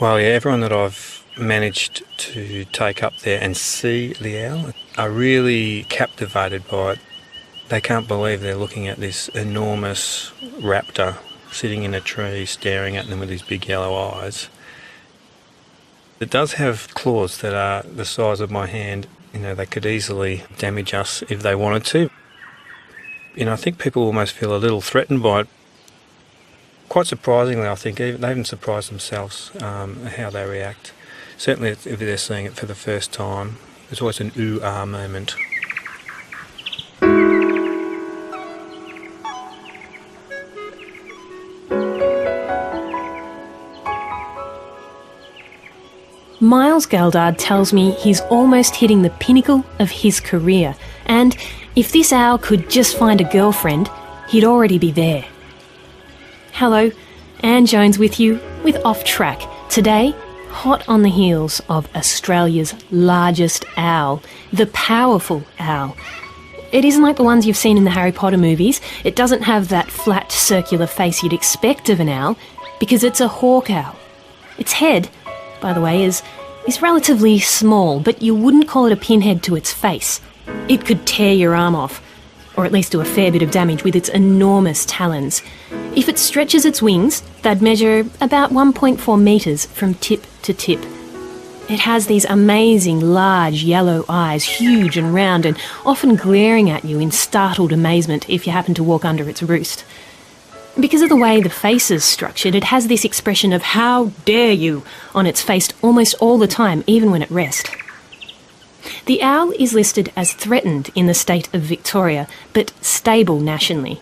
Well, yeah, everyone that I've managed to take up there and see the owl are really captivated by it. They can't believe they're looking at this enormous raptor sitting in a tree staring at them with his big yellow eyes. It does have claws that are the size of my hand. They could easily damage us if they wanted to. I think people almost feel a little threatened by it. Quite surprisingly, I think they even surprise themselves how they react. Certainly if they're seeing it for the first time, there's always an ooh-ah moment. Miles Galdard tells me he's almost hitting the pinnacle of his career, and if this owl could just find a girlfriend, he'd already be there. Hello, Anne Jones with you with Off Track. Today, hot on the heels of Australia's largest owl, the powerful owl. It isn't like the ones you've seen in the Harry Potter movies. It doesn't have that flat, circular face you'd expect of an owl, because it's a hawk owl. Its head, by the way, is relatively small, but you wouldn't call it a pinhead to its face. It could tear your arm off, or at least do a fair bit of damage with its enormous talons. If it stretches its wings, they'd measure about 1.4 metres from tip to tip. It has these amazing large yellow eyes, huge and round, and often glaring at you in startled amazement if you happen to walk under its roost. Because of the way the face is structured, it has this expression of "how dare you" on its face almost all the time, even when at rest. The owl is listed as threatened in the state of Victoria, but stable nationally.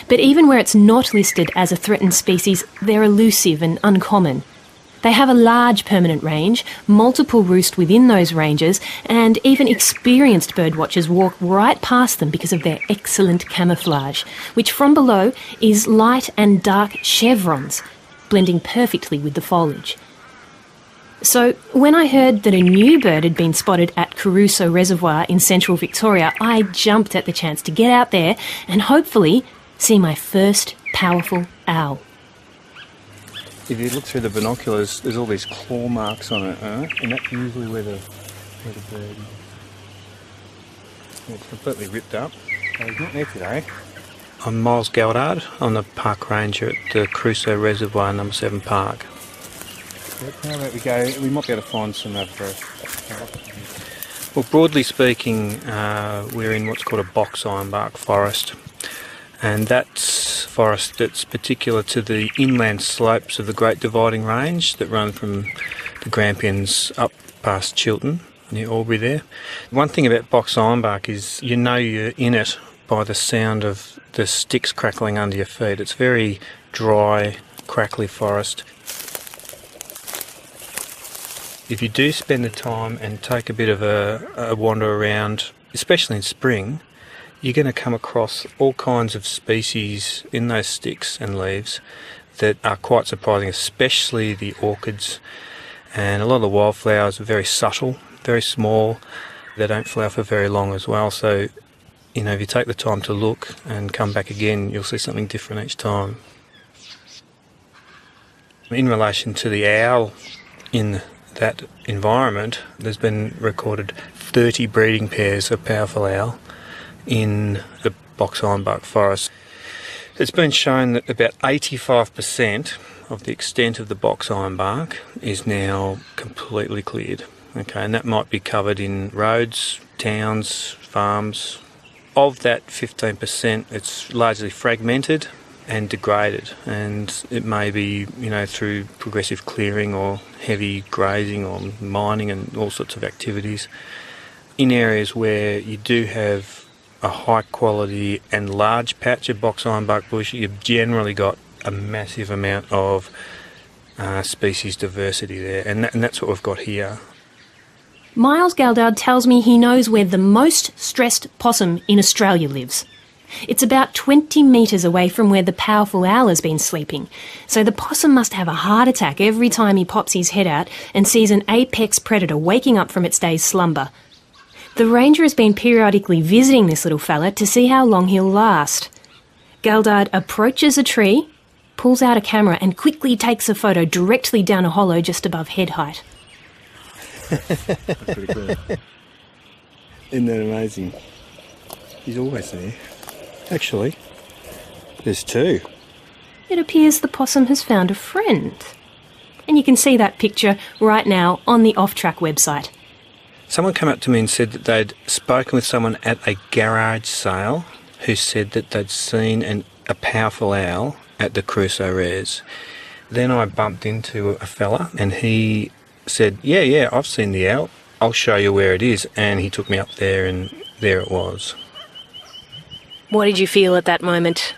But even where it's not listed as a threatened species, they're elusive and uncommon. They have a large permanent range, multiple roost within those ranges, and even experienced birdwatchers walk right past them because of their excellent camouflage, which from below is light and dark chevrons, blending perfectly with the foliage. So when I heard that a new bird had been spotted at Crusoe Reservoir in central Victoria, I jumped at the chance to get out there and hopefully see my first powerful owl. If you look through the binoculars, there's all these claw marks on it, and that's usually where the bird is. It's completely ripped up. So he's not there today. I'm Miles Galdard. I'm the park ranger at the Crusoe Reservoir, number 7 park. How about we go? We might be able to find some of Well, broadly speaking, we're in what's called a box ironbark forest. And that's forest that's particular to the inland slopes of the Great Dividing Range that run from the Grampians up past Chiltern, near Albury there. One thing about box ironbark is you're in it by the sound of the sticks crackling under your feet. It's very dry, crackly forest. If you do spend the time and take a bit of a wander around, especially in spring, you're going to come across all kinds of species in those sticks and leaves that are quite surprising, especially the orchids. And a lot of the wildflowers are very subtle, very small. They don't flower for very long as well. So, if you take the time to look and come back again, you'll see something different each time. In relation to the owl in that environment, there's been recorded 30 breeding pairs of powerful owl in the box ironbark forest. It's been shown that about 85% of the extent of the box ironbark is now completely cleared. Okay, and that might be covered in roads, towns, farms. Of that 15%, it's largely fragmented and degraded, and it may be, through progressive clearing or heavy grazing or mining and all sorts of activities. In areas where you do have a high quality and large patch of box ironbark bush, you've generally got a massive amount of species diversity there, and that's what we've got here. Miles Galdard tells me he knows where the most stressed possum in Australia lives. It's about 20 metres away from where the powerful owl has been sleeping, so the possum must have a heart attack every time he pops his head out and sees an apex predator waking up from its day's slumber. The ranger has been periodically visiting this little fella to see how long he'll last. Galdard approaches a tree, pulls out a camera and quickly takes a photo directly down a hollow just above head height. That's pretty clear. Isn't that amazing? He's always there. Actually, there's two. It appears the possum has found a friend. And you can see that picture right now on the Off Track website. Someone came up to me and said that they'd spoken with someone at a garage sale who said that they'd seen a powerful owl at the Crusoe Res. Then I bumped into a fella and he said, yeah, I've seen the owl. I'll show you where it is. And he took me up there and there it was. What did you feel at that moment?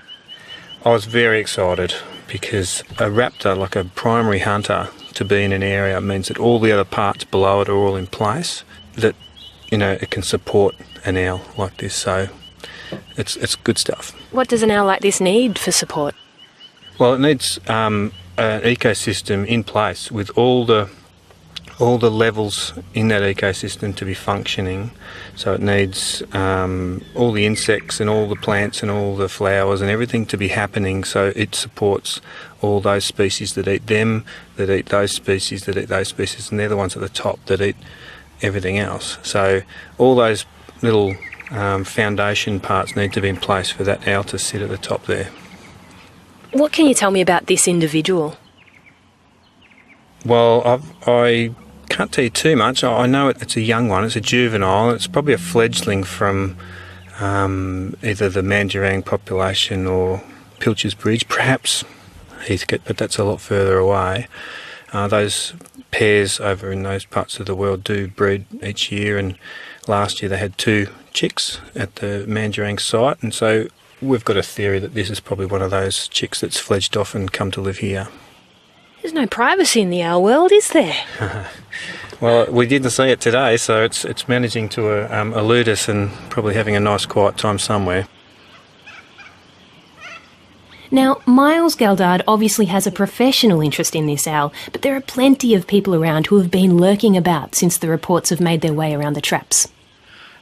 I was very excited because a raptor, like a primary hunter, to be in an area means that all the other parts below it are all in place, that, it can support an owl like this. So it's good stuff. What does an owl like this need for support? Well, it needs an ecosystem in place with all the levels in that ecosystem to be functioning. So it needs all the insects and all the plants and all the flowers and everything to be happening, so it supports all those species that eat them, that eat those species, that eat those species, and they're the ones at the top that eat everything else. So all those little foundation parts need to be in place for that owl to sit at the top there. What can you tell me about this individual? Well, I can't tell you too much. I know it's a young one. It's a juvenile. It's probably a fledgling from either the Mandurang population or Pilcher's Bridge, perhaps Heathcote, but that's a lot further away. Those pairs over in those parts of the world do breed each year, and last year they had 2 chicks at the Mandurang site, and so we've got a theory that this is probably one of those chicks that's fledged off and come to live here. There's no privacy in the owl world, is there? Well, we didn't see it today, so it's managing to elude us and probably having a nice quiet time somewhere. Now, Miles Galdard obviously has a professional interest in this owl, but there are plenty of people around who have been lurking about since the reports have made their way around the traps.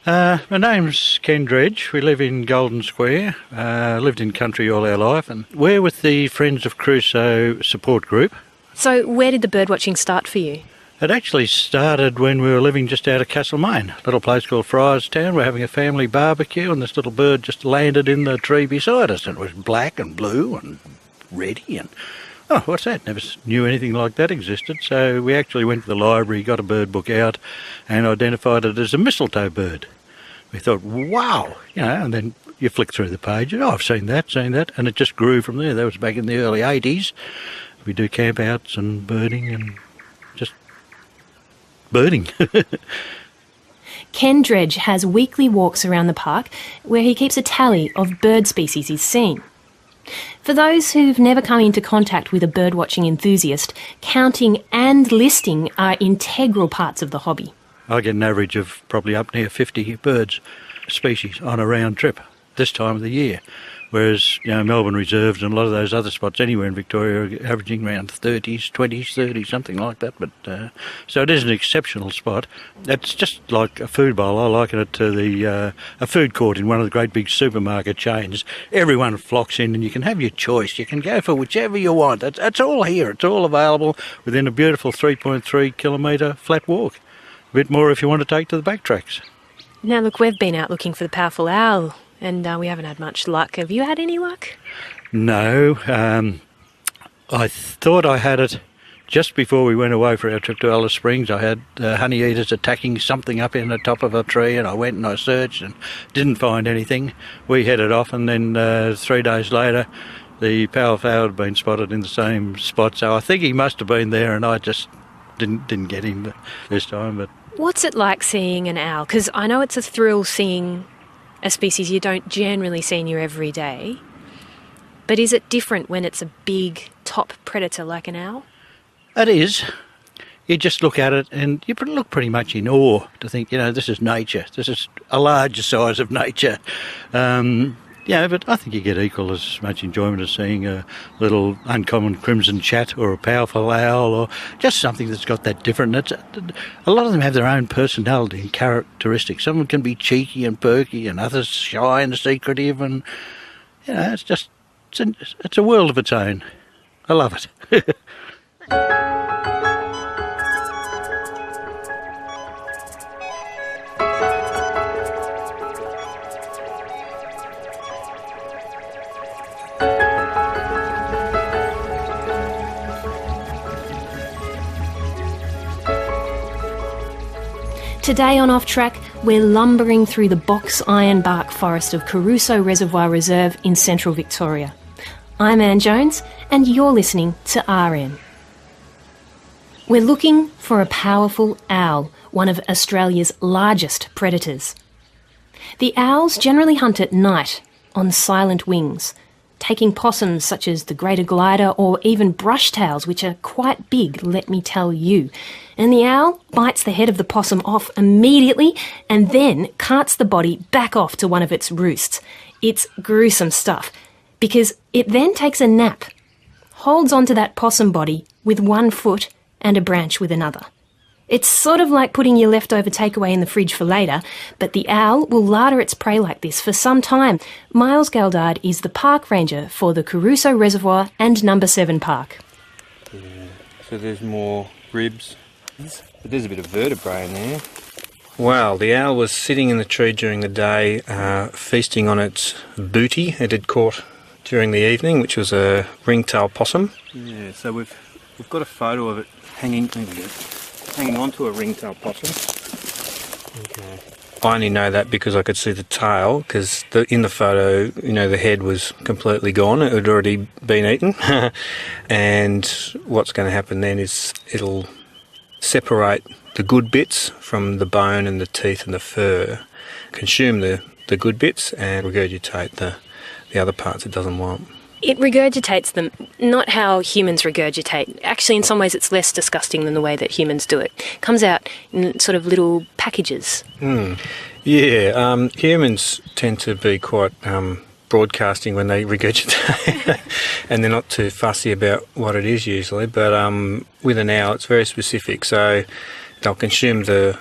My name's Ken Dredge. We live in Golden Square. Lived in country all our life, and we're with the Friends of Crusoe support group. So where did the birdwatching start for you? It actually started when we were living just out of Castlemaine, a little place called Friarstown. We're having a family barbecue and this little bird just landed in the tree beside us, and it was black and blue and reddy and, oh, what's that? Never knew anything like that existed. So we actually went to the library, got a bird book out and identified it as a mistletoe bird. We thought, wow, and then you flick through the page and, oh, I've seen that, and it just grew from there. That was back in the early 80s. We do campouts and birding and just birding. Ken Dredge has weekly walks around the park where he keeps a tally of bird species he's seen. For those who've never come into contact with a birdwatching enthusiast, counting and listing are integral parts of the hobby. I get an average of probably up near 50 birds species on a round trip this time of the year. Whereas, Melbourne Reserves and a lot of those other spots anywhere in Victoria are averaging around 30s, 20s, 30s, something like that. But so it is an exceptional spot. It's just like a food bowl. I liken it to a food court in one of the great big supermarket chains. Everyone flocks in and you can have your choice. You can go for whichever you want. It's all here. It's all available within a beautiful 3.3 kilometre flat walk. A bit more if you want to take to the backtracks. Now look, we've been out looking for the powerful owl and we haven't had much luck. Have you had any luck? No. I thought I had it just before we went away for our trip to Alice Springs. I had honey eaters attacking something up in the top of a tree, and I went and I searched and didn't find anything. We headed off, and then 3 days later the powerful owl had been spotted in the same spot, so I think he must have been there and I just didn't get him this time. But what's it like seeing an owl? Because I know it's a thrill seeing a species you don't generally see in your everyday. But is it different when it's a big top predator like an owl? It is. You just look at it and you look pretty much in awe to think, this is nature. This is a larger size of nature. But I think you get equal as much enjoyment as seeing a little uncommon crimson chat or a powerful owl or just something that's got that different. A lot of them have their own personality and characteristics. Some of them can be cheeky and perky and others shy and secretive, and it's a world of its own. I love it. Today on Off Track, we're lumbering through the box ironbark forest of Caruso Reservoir Reserve in central Victoria. I'm Anne Jones, and you're listening to RN. We're looking for a powerful owl, one of Australia's largest predators. The owls generally hunt at night, on silent wings, taking possums such as the greater glider or even brushtails, which are quite big, let me tell you. And the owl bites the head of the possum off immediately and then carts the body back off to one of its roosts. It's gruesome stuff, because it then takes a nap, holds onto that possum body with one foot and a branch with another. It's sort of like putting your leftover takeaway in the fridge for later, but the owl will larder its prey like this for some time. Miles Galdard is the park ranger for the Caruso Reservoir and Number 7 Park. Yeah, so there's more ribs, but there's a bit of vertebrae in there. Well, the owl was sitting in the tree during the day, feasting on its booty it had caught during the evening, which was a ringtail possum. Yeah, so we've got a photo of it hanging onto a ringtail possum. Okay. I only know that because I could see the tail, because in the photo, the head was completely gone. It had already been eaten. And what's going to happen then is it'll separate the good bits from the bone and the teeth and the fur, consume the good bits and regurgitate the other parts it doesn't want. It regurgitates them, not how humans regurgitate. Actually, in some ways, it's less disgusting than the way that humans do it. It comes out in sort of little packages. Yeah, humans tend to be quite broadcasting when they regurgitate, and they're not too fussy about what it is usually. But with an owl, it's very specific. So they'll consume the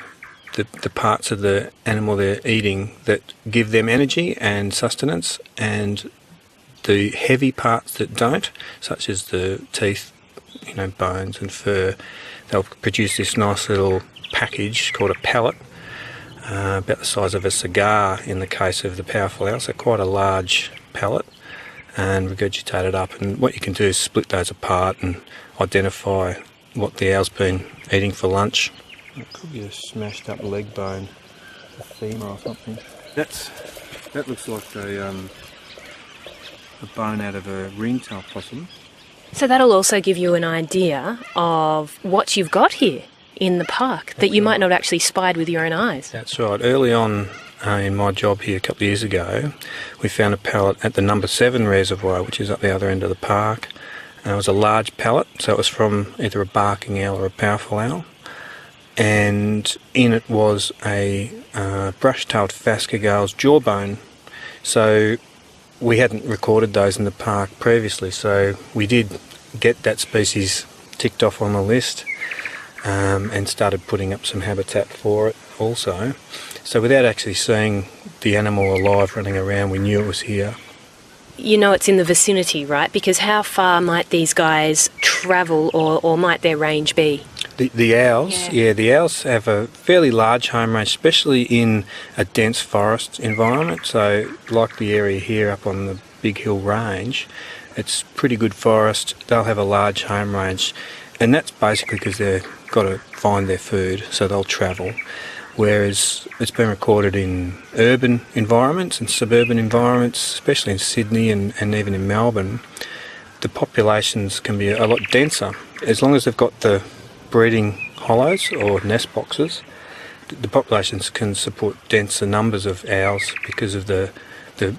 parts of the animal they're eating that give them energy and sustenance, and the heavy parts that don't, such as the teeth, bones and fur, they'll produce this nice little package called a pellet, about the size of a cigar in the case of the powerful owl, so quite a large pellet, and regurgitate it up. And what you can do is split those apart and identify what the owl's been eating for lunch. It could be a smashed up leg bone, a femur or something. That looks like a bone out of a ringtail possum. So that'll also give you an idea of what you've got here in the park that you might not actually spied with your own eyes. That's right. Early on in my job here a couple of years ago, we found a pellet at the Number 7 Reservoir, which is up the other end of the park. It was a large pellet, so it was from either a barking owl or a powerful owl. And in it was a brush-tailed phascogale's jawbone. So we hadn't recorded those in the park previously, so we did get that species ticked off on the list, and started putting up some habitat for it also. So without actually seeing the animal alive running around, we knew it was here. You know it's in the vicinity, right? Because how far might these guys travel, or might their range be? The owls, the owls have a fairly large home range, especially in a dense forest environment. So like the area here up on the Big Hill Range, it's pretty good forest. They'll have a large home range, and that's basically because they've got to find their food, so they'll travel. Whereas it's been recorded in urban environments and suburban environments, especially in Sydney and even in Melbourne, the populations can be a lot denser. As long as they've got the breeding hollows or nest boxes, the populations can support denser numbers of owls because of the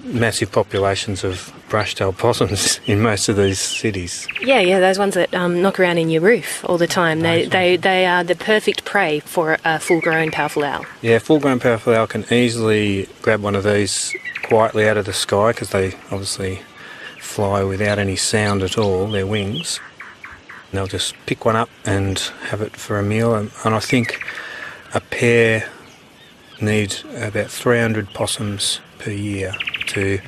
massive populations of brush-tailed possums in most of these cities. Yeah, those ones that knock around in your roof all the time. They are the perfect prey for a full-grown powerful owl. Yeah, full-grown powerful owl can easily grab one of these quietly out of the sky, because they obviously fly without any sound at all, their wings. And they'll just pick one up and have it for a meal. And I think a pair need about 300 possums per year to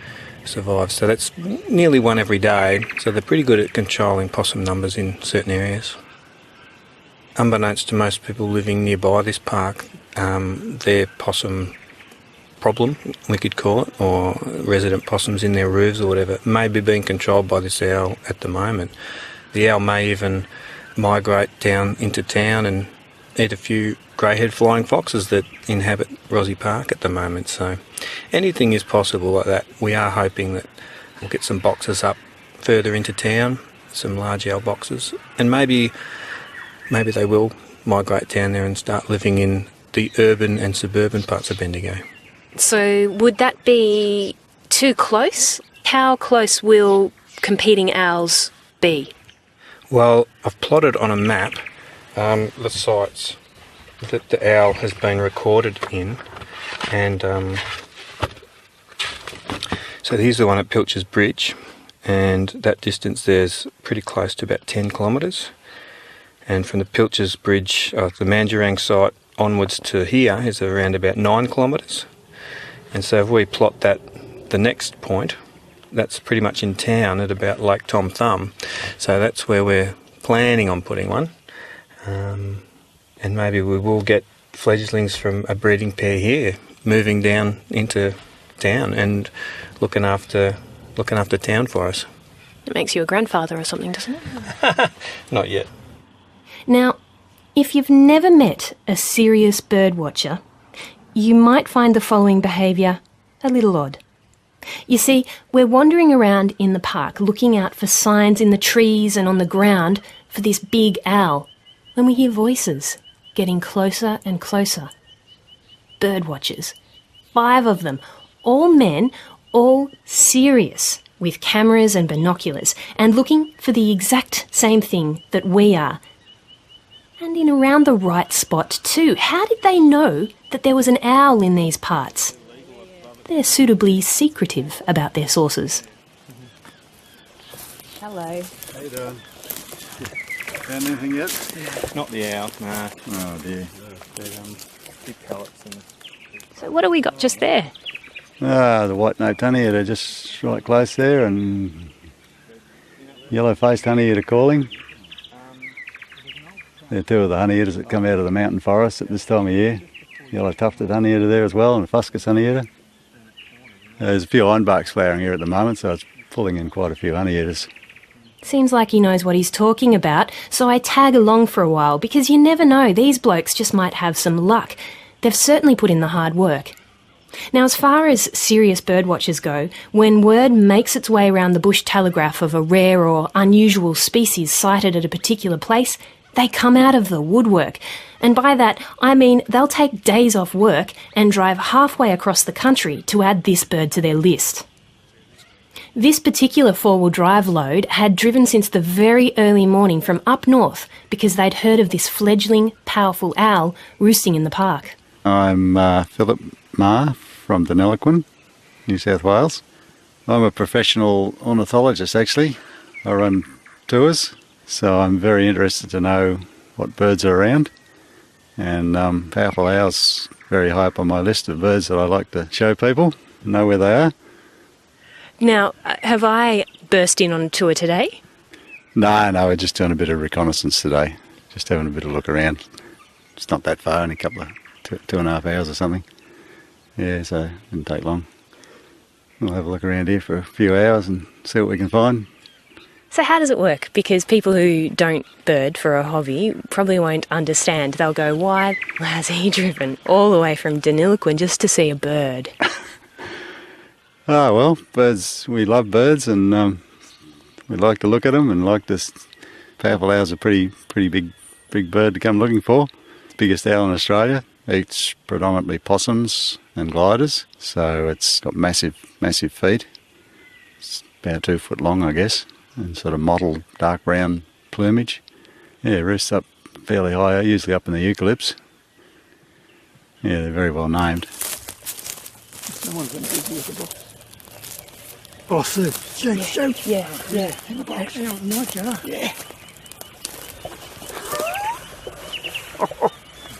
survive. So that's nearly one every day. So they're pretty good at controlling possum numbers in certain areas. Unbeknownst to most people living nearby this park, their possum problem, we could call it, or resident possums in their roofs or whatever, may be being controlled by this owl at the moment. The owl may even migrate down into town and eat a few greyhead flying foxes that inhabit Rozzy Park at the moment. So anything is possible like that. We are hoping that we'll get some boxes up further into town, some large owl boxes, and maybe they will migrate down there and start living in the urban and suburban parts of Bendigo. So would that be too close? How close will competing owls be? Well, I've plotted on a map the sites that the owl has been recorded in, and so here's the one at Pilcher's Bridge, and that distance there's pretty close to about 10 kilometres, and from the Pilcher's Bridge, the Mandurang site onwards to here is around about 9 kilometres. And so if we plot that, the next point, that's pretty much in town at about Lake Tom Thumb. So that's where we're planning on putting one. And maybe we will get fledglings from a breeding pair here, moving down into town and looking after town for us. It makes you a grandfather or something, doesn't it? Not yet. Now, if you've never met a serious bird watcher, you might find the following behaviour a little odd. You see, we're wandering around in the park looking out for signs in the trees and on the ground for this big owl when we hear voices getting closer and closer. Bird watchers. 5 of them, all men, all serious, with cameras and binoculars, and looking for the exact same thing that we are. And in around the right spot too. How did they know that there was an owl in these parts? They're suitably secretive about their sources. Hello. How you doing? Found anything yet? Not the owl, no. Oh dear. Big pellets. And So what do we got just there? The white-nosed honeyeater just right close there, and yellow-faced honeyeater calling. They're 2 of the honeyeaters that come out of the mountain forest at this time of year. Yellow-tufted honeyeater there as well, and a fuscus honeyeater. There's a few ironbarks flowering here at the moment, so it's pulling in quite a few honeyeaters. Seems like he knows what he's talking about, so I tag along for a while because you never know, these blokes just might have some luck. They've certainly put in the hard work. Now, as far as serious birdwatchers go, when word makes its way around the bush telegraph of a rare or unusual species sighted at a particular place, they come out of the woodwork. And by that, I mean they'll take days off work and drive halfway across the country to add this bird to their list. This particular 4-wheel drive load had driven since the very early morning from up north because they'd heard of this fledgling, powerful owl roosting in the park. I'm Philip Marr from Deniliquin, New South Wales. I'm a professional ornithologist actually. I run tours, so I'm very interested to know what birds are around. And powerful owls very high up on my list of birds that I like to show people, know where they are. Now, have I burst in on a tour today? No, we're just doing a bit of reconnaissance today. Just having a bit of a look around. It's not that far, only a couple of 2.5 hours or something. Yeah, so it didn't take long. We'll have a look around here for a few hours and see what we can find. So how does it work? Because people who don't bird for a hobby probably won't understand. They'll go, why has he driven all the way from Deniliquin just to see a bird? Oh, well, birds, we love birds and we like to look at them and like this. Powerful owl's a pretty big bird to come looking for. Biggest owl in Australia. Eats predominantly possums and gliders, so it's got massive feet. It's about 2 foot long, I guess, and sort of mottled dark brown plumage. Yeah, roosts up fairly high, usually up in the eucalypts. Yeah, they're very well named. Someone's going to give you the box. Oh, Sue. Sue. Yeah. In the box. Out in my jar. Yeah.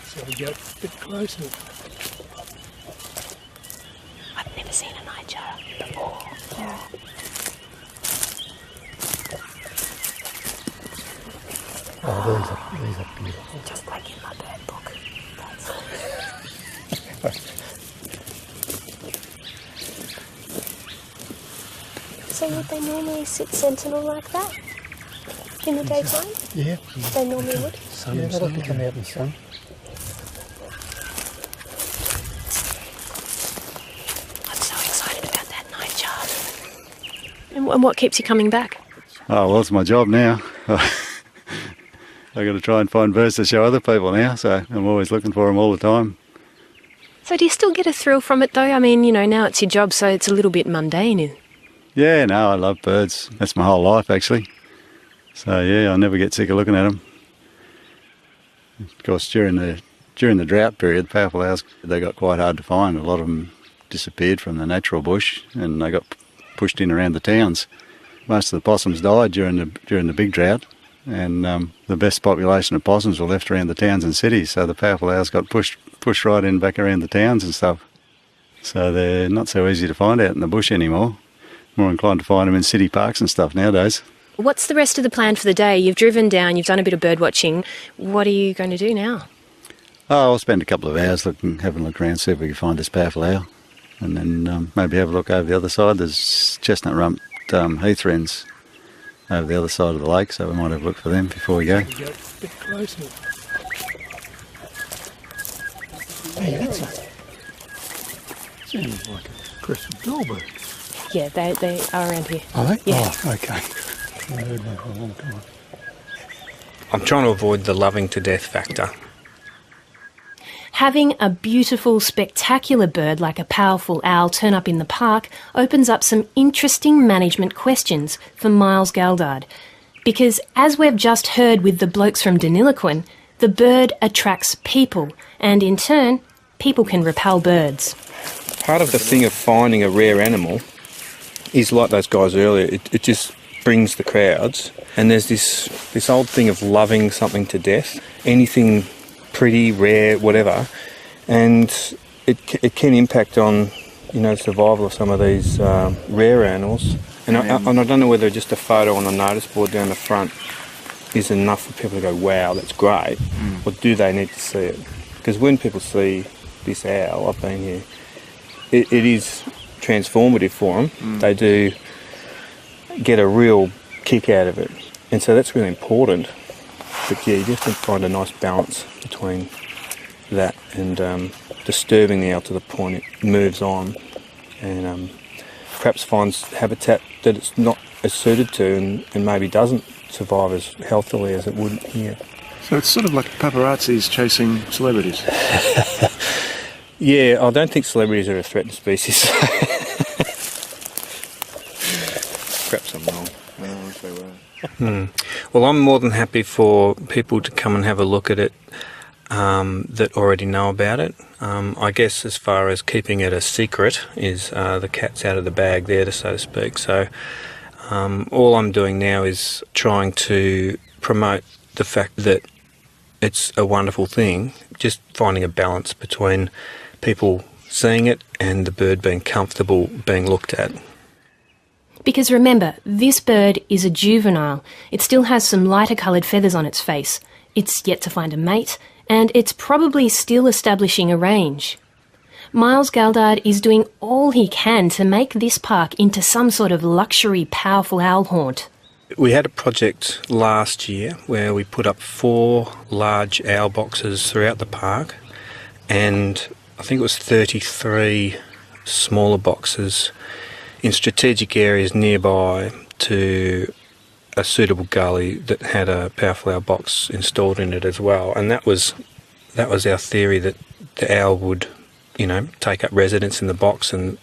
So we go a bit closer. I've never seen a nightjar before. Yeah. Oh, these are beautiful. Just like in my bird book. So would they normally sit sentinel like that in the daytime? Yeah. They normally would? Yeah, they like to come out in the sun. I'm so excited about that night job. And what keeps you coming back? Oh, well, it's my job now. I've got to try and find birds to show other people now, so I'm always looking for them all the time. So do you still get a thrill from it though? I mean, now it's your job, so it's a little bit mundane. Yeah, no, I love birds. That's my whole life, actually. So, yeah, I never get sick of looking at them. Of course, during the drought period, the powerful owls, they got quite hard to find. A lot of them disappeared from the natural bush and they got pushed in around the towns. Most of the possums died during the big drought, and the best population of possums were left around the towns and cities, so the powerful owls got pushed right in back around the towns and stuff. So they're not so easy to find out in the bush anymore. More inclined to find them in city parks and stuff nowadays. What's the rest of the plan for the day? You've driven down, you've done a bit of bird watching. What are you going to do now? Oh, I'll spend a couple of hours having a look around, see if we can find this powerful owl, and then maybe have a look over the other side. There's chestnut rump heath wrens over the other side of the lake, so we might have a look for them before we go. Go a bit closer. Hey, that's sounds like a crested bellbird. Yeah, they are around here. Are they? Yeah. Oh, okay. I haven't heard one for a long time. I'm trying to avoid the loving to death factor. Having a beautiful, spectacular bird like a powerful owl turn up in the park opens up some interesting management questions for Miles Galdard. Because, as we've just heard with the blokes from Deniliquin, the bird attracts people, and in turn, people can repel birds. Part of the thing of finding a rare animal is like those guys earlier, it just brings the crowds, and there's this old thing of loving something to death, anything pretty, rare, whatever, and it can impact on survival of some of these rare animals. And I don't know whether just a photo on a notice board down the front is enough for people to go, wow, that's great, or do they need to see it? Because when people see this owl, I've been here, it is transformative for them. They do get a real kick out of it, and so that's really important. But yeah, you just have to find a nice balance between that and disturbing the owl to the point it moves on and perhaps finds habitat that it's not as suited to and maybe doesn't survive as healthily as it would here. So it's sort of like paparazzis chasing celebrities. Yeah, I don't think celebrities are a threatened species. Perhaps I'm wrong. I don't know if they were. Well, I'm more than happy for people to come and have a look at it that already know about it. I guess as far as keeping it a secret is the cat's out of the bag there, so to speak. So all I'm doing now is trying to promote the fact that it's a wonderful thing, just finding a balance between people seeing it and the bird being comfortable being looked at. Because remember, this bird is a juvenile. It still has some lighter coloured feathers on its face. It's yet to find a mate, and it's probably still establishing a range. Miles Galdard is doing all he can to make this park into some sort of luxury, powerful owl haunt. We had a project last year where we put up 4 large owl boxes throughout the park, and I think it was 33 smaller boxes in strategic areas nearby to a suitable gully that had a powerful owl box installed in it as well. And that was our theory, that the owl would, take up residence in the box and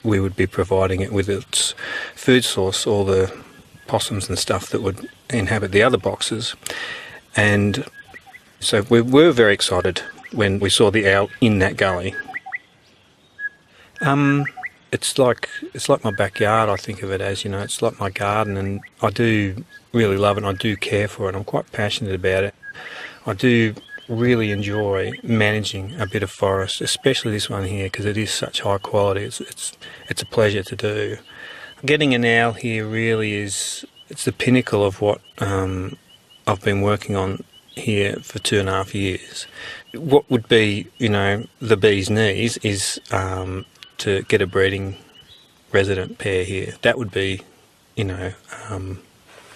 we would be providing it with its food source, all the possums and stuff that would inhabit the other boxes. And so we were very excited when we saw the owl in that gully. It's like my backyard, I think of it as, it's like my garden, and I do really love it and I do care for it. I'm quite passionate about it. I do really enjoy managing a bit of forest, especially this one here, because it is such high quality. It's a pleasure to do. Getting an owl here really it's the pinnacle of what I've been working on here for 2.5 years. What would be, the bee's knees is to get a breeding resident pair here. That would be, the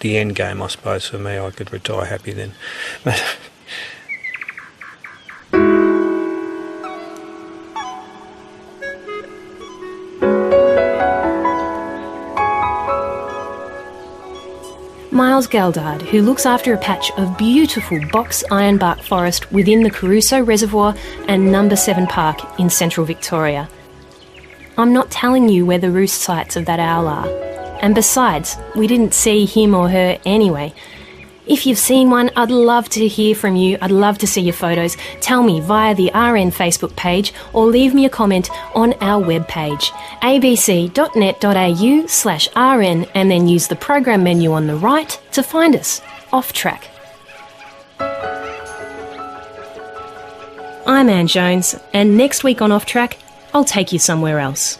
end game, I suppose, for me. I could retire happy then. Miles Galdard, who looks after a patch of beautiful box ironbark forest within the Caruso Reservoir and Number 7 Park in central Victoria. I'm not telling you where the roost sites of that owl are. And besides, we didn't see him or her anyway. If you've seen one, I'd love to hear from you. I'd love to see your photos. Tell me via the RN Facebook page or leave me a comment on our webpage, abc.net.au/RN, and then use the program menu on the right to find us, Off Track. I'm Anne Jones, and next week on Off Track, I'll take you somewhere else.